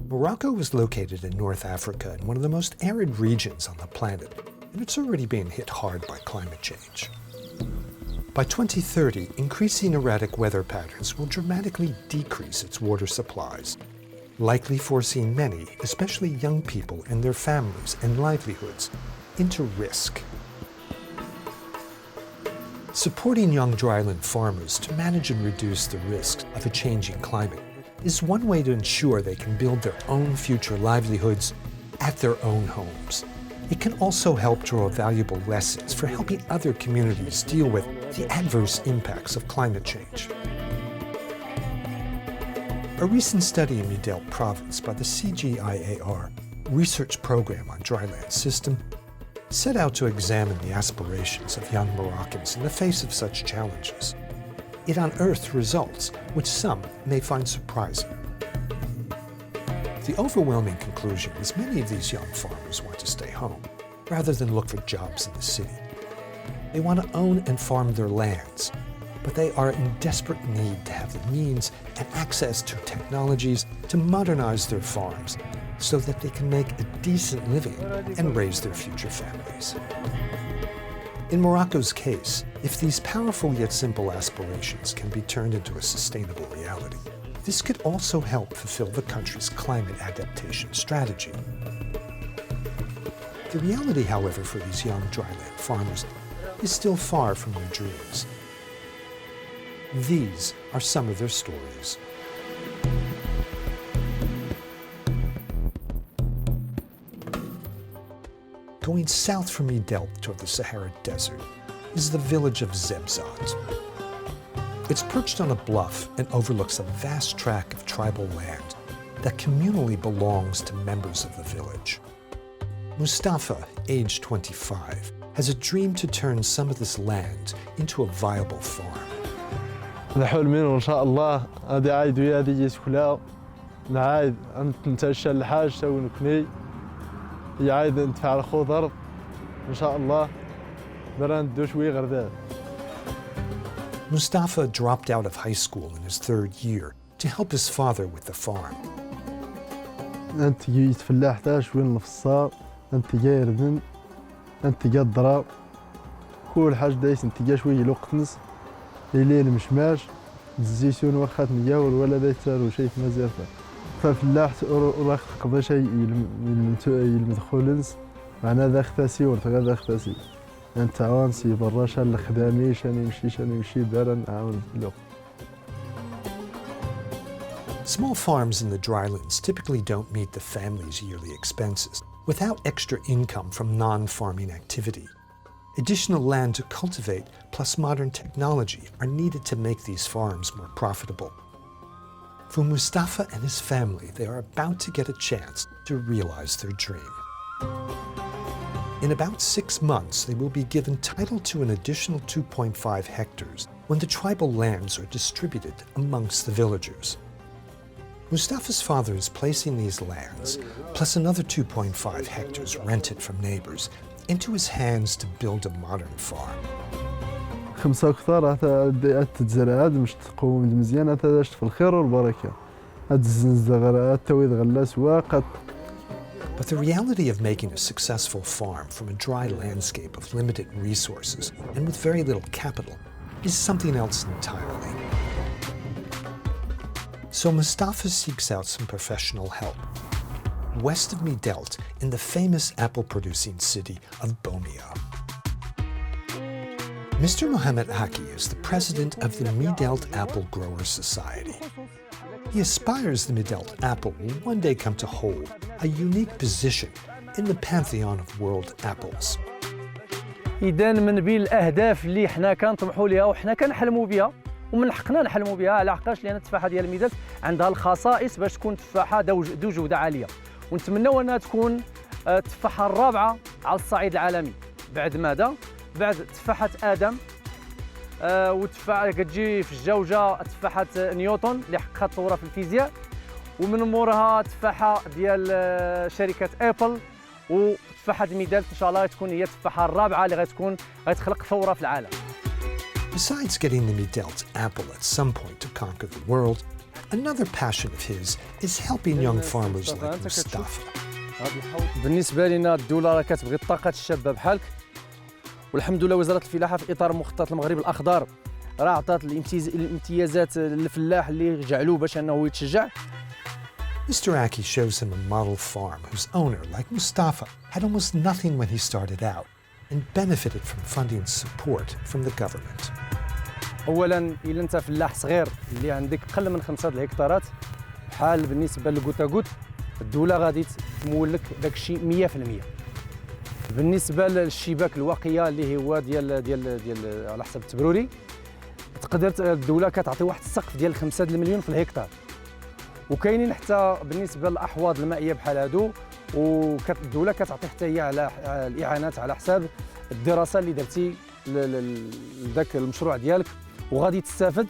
Morocco is located in North Africa in one of the most arid regions on the planet, and it's already being hit hard by climate change. By 2030, increasing erratic weather patterns will dramatically decrease its water supplies, likely forcing many, especially young people and their families and livelihoods, into risk. Supporting young dryland farmers to manage and reduce the risks of a changing climate is one way to ensure they can build their own future livelihoods at their own homes. It can also help draw valuable lessons for helping other communities deal with the adverse impacts of climate change. A recent study in Midelt province by the CGIAR research program on Dryland system set out to examine the aspirations of young Moroccans in the face of such challenges. It unearthed results which some may find surprising. The overwhelming conclusion is many of these young farmers want to stay home rather than look for jobs in the city. They want to own and farm their lands, but they are in desperate need to have the means and access to technologies to modernize their farms so that they can make a decent living and raise their future families. In Morocco's case, if these powerful yet simple aspirations can be turned into a sustainable reality, this could also help fulfill the country's climate adaptation strategy. The reality, however, for these young dryland farmers is still far from their dreams. These are some of their stories. Going south from Midelt toward the Sahara Desert is the village of Zebzat. It's perched on a bluff and overlooks a vast tract of tribal land that communally belongs to members of the village. Mustafa, aged 25, has a dream to turn some of this land into a viable farm. الحلم منه إن شاء الله هذه عايد ويا هذه جيت كلها نعايد نتعشى الحاج تو نكني يعايد ندفع الخضر إن شاء الله برا ندو شوي غرداد. Mustafa dropped out of high school in his third year to help his father with the farm. أنت جيت فلاح تاش وين الفصار أنت جاي ردن أنت جا الضراب كل حاجة دايس أنت جا شوي لقطنس الليل مشماش الزيتون واخا تنياور ولا دايتار وشي مازال ففلاح راك تقضي شيء يلمدخولنس معنا ذا اختاسي ورتغا اختاسي انت عوانسي برا شان الخدامي شان يمشي دارا نعاون له. Small farms in the Drylands typically don't meet the family's yearly expenses without extra income from non-farming activity. Additional land to cultivate plus modern technology are needed to make these farms more profitable. For Mustafa and his family, they are about to get a chance to realize their dream. In about 6 months, they will be given title to an additional 2.5 hectares when the tribal lands are distributed amongst the villagers. Mustafa's father is placing these lands, plus another 2.5 hectares rented from neighbors, into his hands to build a modern farm. 5 أكثر هاد تتزرع هاد مش تقوم مزيان هاد في الخير والبركة هاد الزنزغر هاد تويد غلاس واقد. But the reality of making a successful farm from a dry landscape of limited resources and with very little capital is something else entirely. So Mustafa seeks out some professional help. West of Midelt in the famous apple-producing city of Bomia. Mr. Mohammed Haki is the president of the Midelt Apple Growers Society. He aspires the Midelt apple will one day come to hold a unique position in the pantheon of world apples. إذا من بين الأهداف اللي حنا كنطمحوا ليها وحنا كنحلموا بها ومن حقنا نحلموا بها على حقاش لأن التفاحة ديال ميدالت عندها الخصائص باش تكون تفاحة ذو جودة عالية ونتمنوا أنها تكون التفاحة الرابعة على الصعيد العالمي بعد ماذا؟ بعد تفاحة آدم وتفاحة كتجي في الجوجة تفاحة نيوتن اللي حققت ثورة في الفيزياء ومن موراها تفاحة ديال شركة أبل وتفاحة ميدالت إن شاء الله تكون هي التفاحة الرابعة اللي غتخلق ثورة في العالم. Besides getting the Midelt apple at some point to conquer the world, Another passion of his is helping young farmers like Mustafa. بالنسبه لنا الدوله راه كتبغي الطاقه الشابه بحالك، والحمد لله وزاره الفلاحه في اطار مخطط المغرب الاخضر راه عطات الامتيازات للفلاح اللي جعلوه باش انه يتشجع. Mr. Aki shows him a model farm whose owner, like Mustafa, had almost nothing when he started out and benefited from funding support from the government. اولا الا انت فلاح صغير اللي عندك اقل من 5 الهكتارات بحال بالنسبه للكوتاكوت، الدوله غادي تمول لك داك الشيء 100%. بالنسبه للشباك الواقيه اللي هو ديال على حسب التبروري، تقدر الدوله كتعطي واحد السقف ديال 5 مليون في الهكتار. وكاينين حتى بالنسبه للاحواض المائيه بحال هادو، والدوله كتعطي حتى هي على الاعانات على حساب الدراسه اللي درتي لذاك المشروع ديالك وغادي تستافد.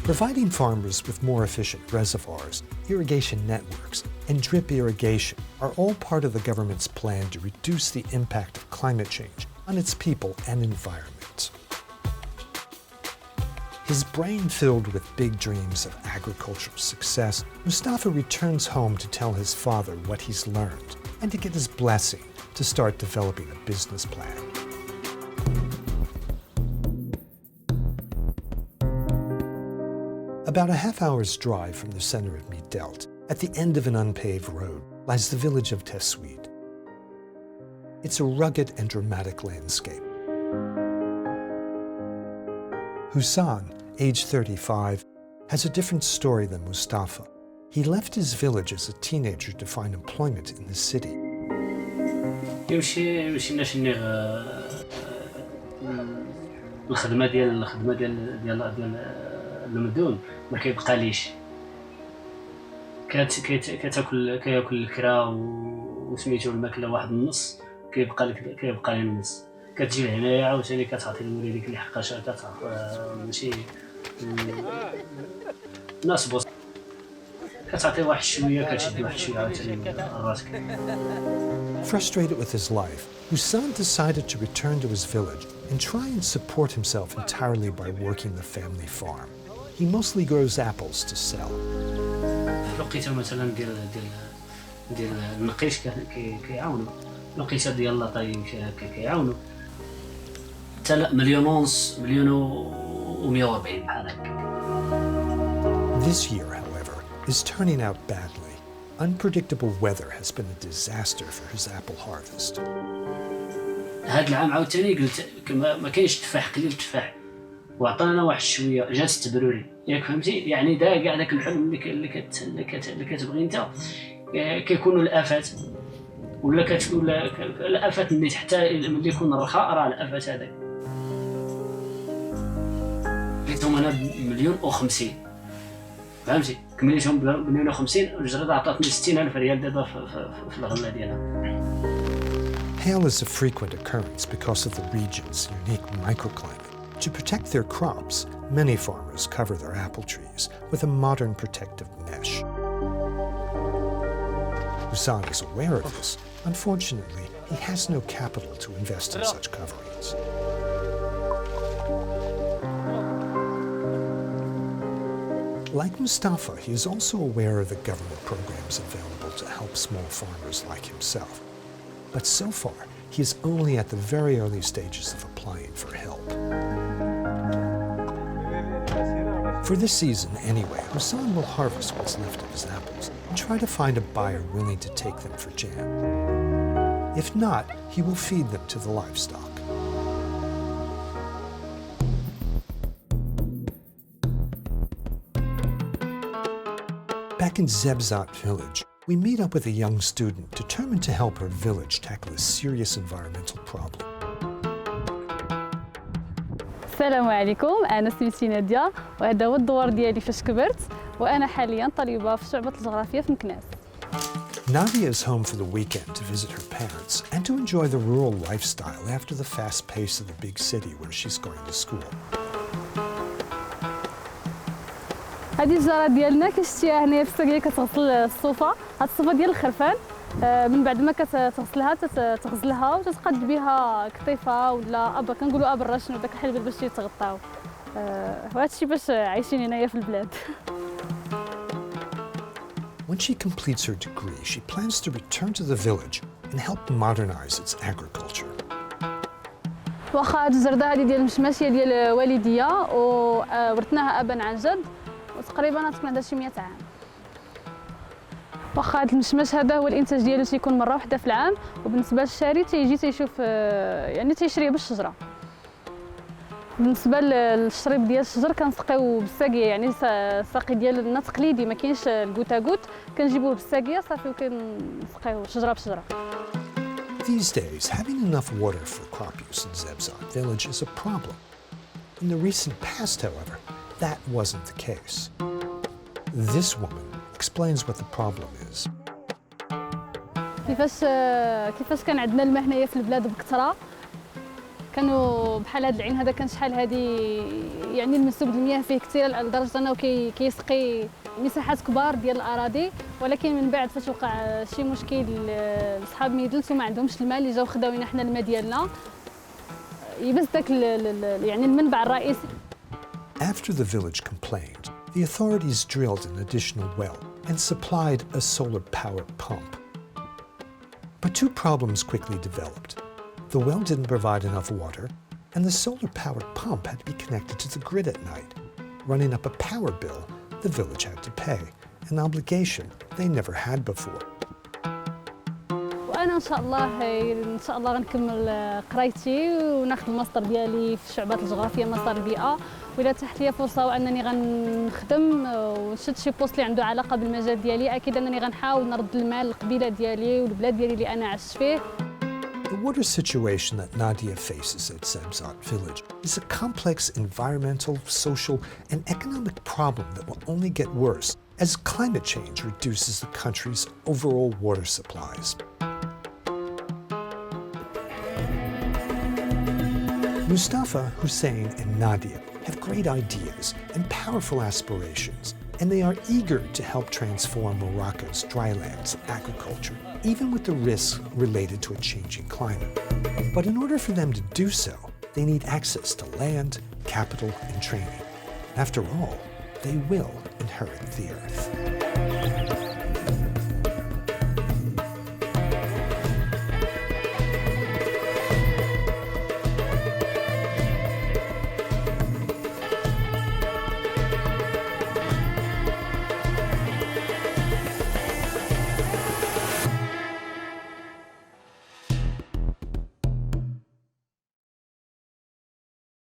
Providing farmers with more efficient reservoirs, irrigation networks, and drip irrigation are all part of the government's plan to reduce the impact of climate change on its people and environment. His brain filled with big dreams of agricultural success, Mustafa returns home to tell his father what he's learned and to get his blessing to start developing a business plan. About a half-hour's drive from the center of Midelt, at the end of an unpaved road, lies the village of Tesweed. It's a rugged and dramatic landscape. Hussan, age 35, has a different story than Mustafa. He left his village as a teenager to find employment in the city. الخدمه ديال المدون ما كيبقاليش، كياكل الكرا وسميتو الماكله واحد النص، كيبقى لي النص. كتجي لهنايا عاوتاني كتعطي المولي ديك اللي حقاش كتعرف ماشي ناس بوس، كتعطي واحد شويه كتشد واحد شويه عاوتاني راسك. Frustrated with his life, Hussan decided to return to his village and try and support himself entirely by working the family farm. He mostly grows apples to sell. لقيته مثلا ديال النقيش كيعاونوا، لقيته ديال لاطاين كيعاونوا، حتى مليون ونص، مليون و140 بحال هكا. This year, however, is turning out badly. Unpredictable weather has been a disaster for his apple harvest. هاد العام عاوتاني قلت ما كاينش تفاح، قليل التفاح، وعطانا واحد شويه جات التبروري، ياك فهمتي؟ يعني دا كاع داك الحلم اللي كتبغي انت كيكونوا الافات، ولا الافات اللي حتى ملي يكون الرخاء راه الافات هذاك. لقيتهم انا بمليون و50، فهمتي؟ كمليتهم بمليون و50، الجرده عطاتني 60,000 ريال دابا في الغله ديالها. Hail is a frequent occurrence because of the region's unique microclimate. To protect their crops, many farmers cover their apple trees with a modern protective mesh. Hussan is aware of this. Unfortunately, he has no capital to invest in such coverings. Like Mustafa, he is also aware of the government programs available to help small farmers like himself. But so far, he is only at the very early stages of applying for help. For this season, anyway, Hussan will harvest what's left of his apples and try to find a buyer willing to take them for jam. If not, he will feed them to the livestock. Back in Zebzat village, we meet up with a young student determined to help her village tackle a serious environmental problem. السلام عليكم، أنا سميتي نادية وهذا هو الدوار ديالي فاش كبرت، وأنا حاليا طالبة في شعبة الجغرافيا في مكناس. Nadia is home for the weekend to visit her parents and to enjoy the rural lifestyle after the fast pace of the big city where she's going to school. هذه الجارة ديالنا كشتيها هنايا في الساقية كتغسل الصوفة، هاد الصوفة ديال الخرفان، من بعد ما كتغسلها تغسلها وتتقاد بها كطيفة ولا أبا كنقولوا أبا الراشن وداك الحلبة باش يتغطاو. وهذا الشيء باش عايشين هنايا في البلاد. When she completes her degree, she plans to return to the village and help modernize its agriculture. واخا هاد الزردة هادي ديال المشماش هي ديال والديا وورثناها ابا عن جد، وتقريبا تكون عندها شي 100 عام. واخا هاد المشماش هذا هو الانتاج ديالو تيكون مره واحده في العام، وبالنسبه للشاري تيجي تيشوف يعني تيشريه بالشجره. بالنسبه للشريب ديال الشجر كنسقيو بالساقيه، يعني الساقي ديالنا تقليدي ما كاينش الكوتا كوت، كنجيبوه بالساقيه صافي وكنسقيو شجره بشجره. These days, having enough water for crop use in Zebzat village is a problem. In the recent past, however, that wasn't the case. This woman explains what the problem is. كيفاش كان عندنا الماء هنايا في البلاد بكثره، كانوا بحال هذا العين هذا كان شحال هذه، يعني المنسوب المياه فيه كثير لدرجه انه كيسقي مساحات كبار ديال الاراضي، ولكن من بعد فاش وقع شي مشكل لصحاب ميدلت وما عندهمش الماء اللي جاو خداوينا حنا الماء ديالنا يبس داك يعني المنبع الرئيسي. After the village complained, the authorities drilled an additional well and supplied a solar-powered pump. But two problems quickly developed. The well didn't provide enough water, and the solar-powered pump had to be connected to the grid at night, running up a power bill the village had to pay, an obligation they never had before. وانا ان شاء الله غنكمل قرايتي وناخذ الماستر ديالي في شعبات الجغرافيا مسار البيئه، وإلا تحت لي فرصه وانني غنخدم ونشد شي بوست اللي عنده علاقه بالمجال ديالي، اكيد انني غنحاول نرد المال للقبيله ديالي والبلاد ديالي اللي انا عشت فيه. The water situation that Nadia faces at Zebzat village is a complex environmental, social, and economic problem that will only get worse as climate change reduces the country's overall water supplies. Mustafa, Hussein, and Nadia have great ideas and powerful aspirations, and they are eager to help transform Morocco's drylands agriculture, even with the risks related to a changing climate. But in order for them to do so, they need access to land, capital, and training. After all, they will inherit the earth.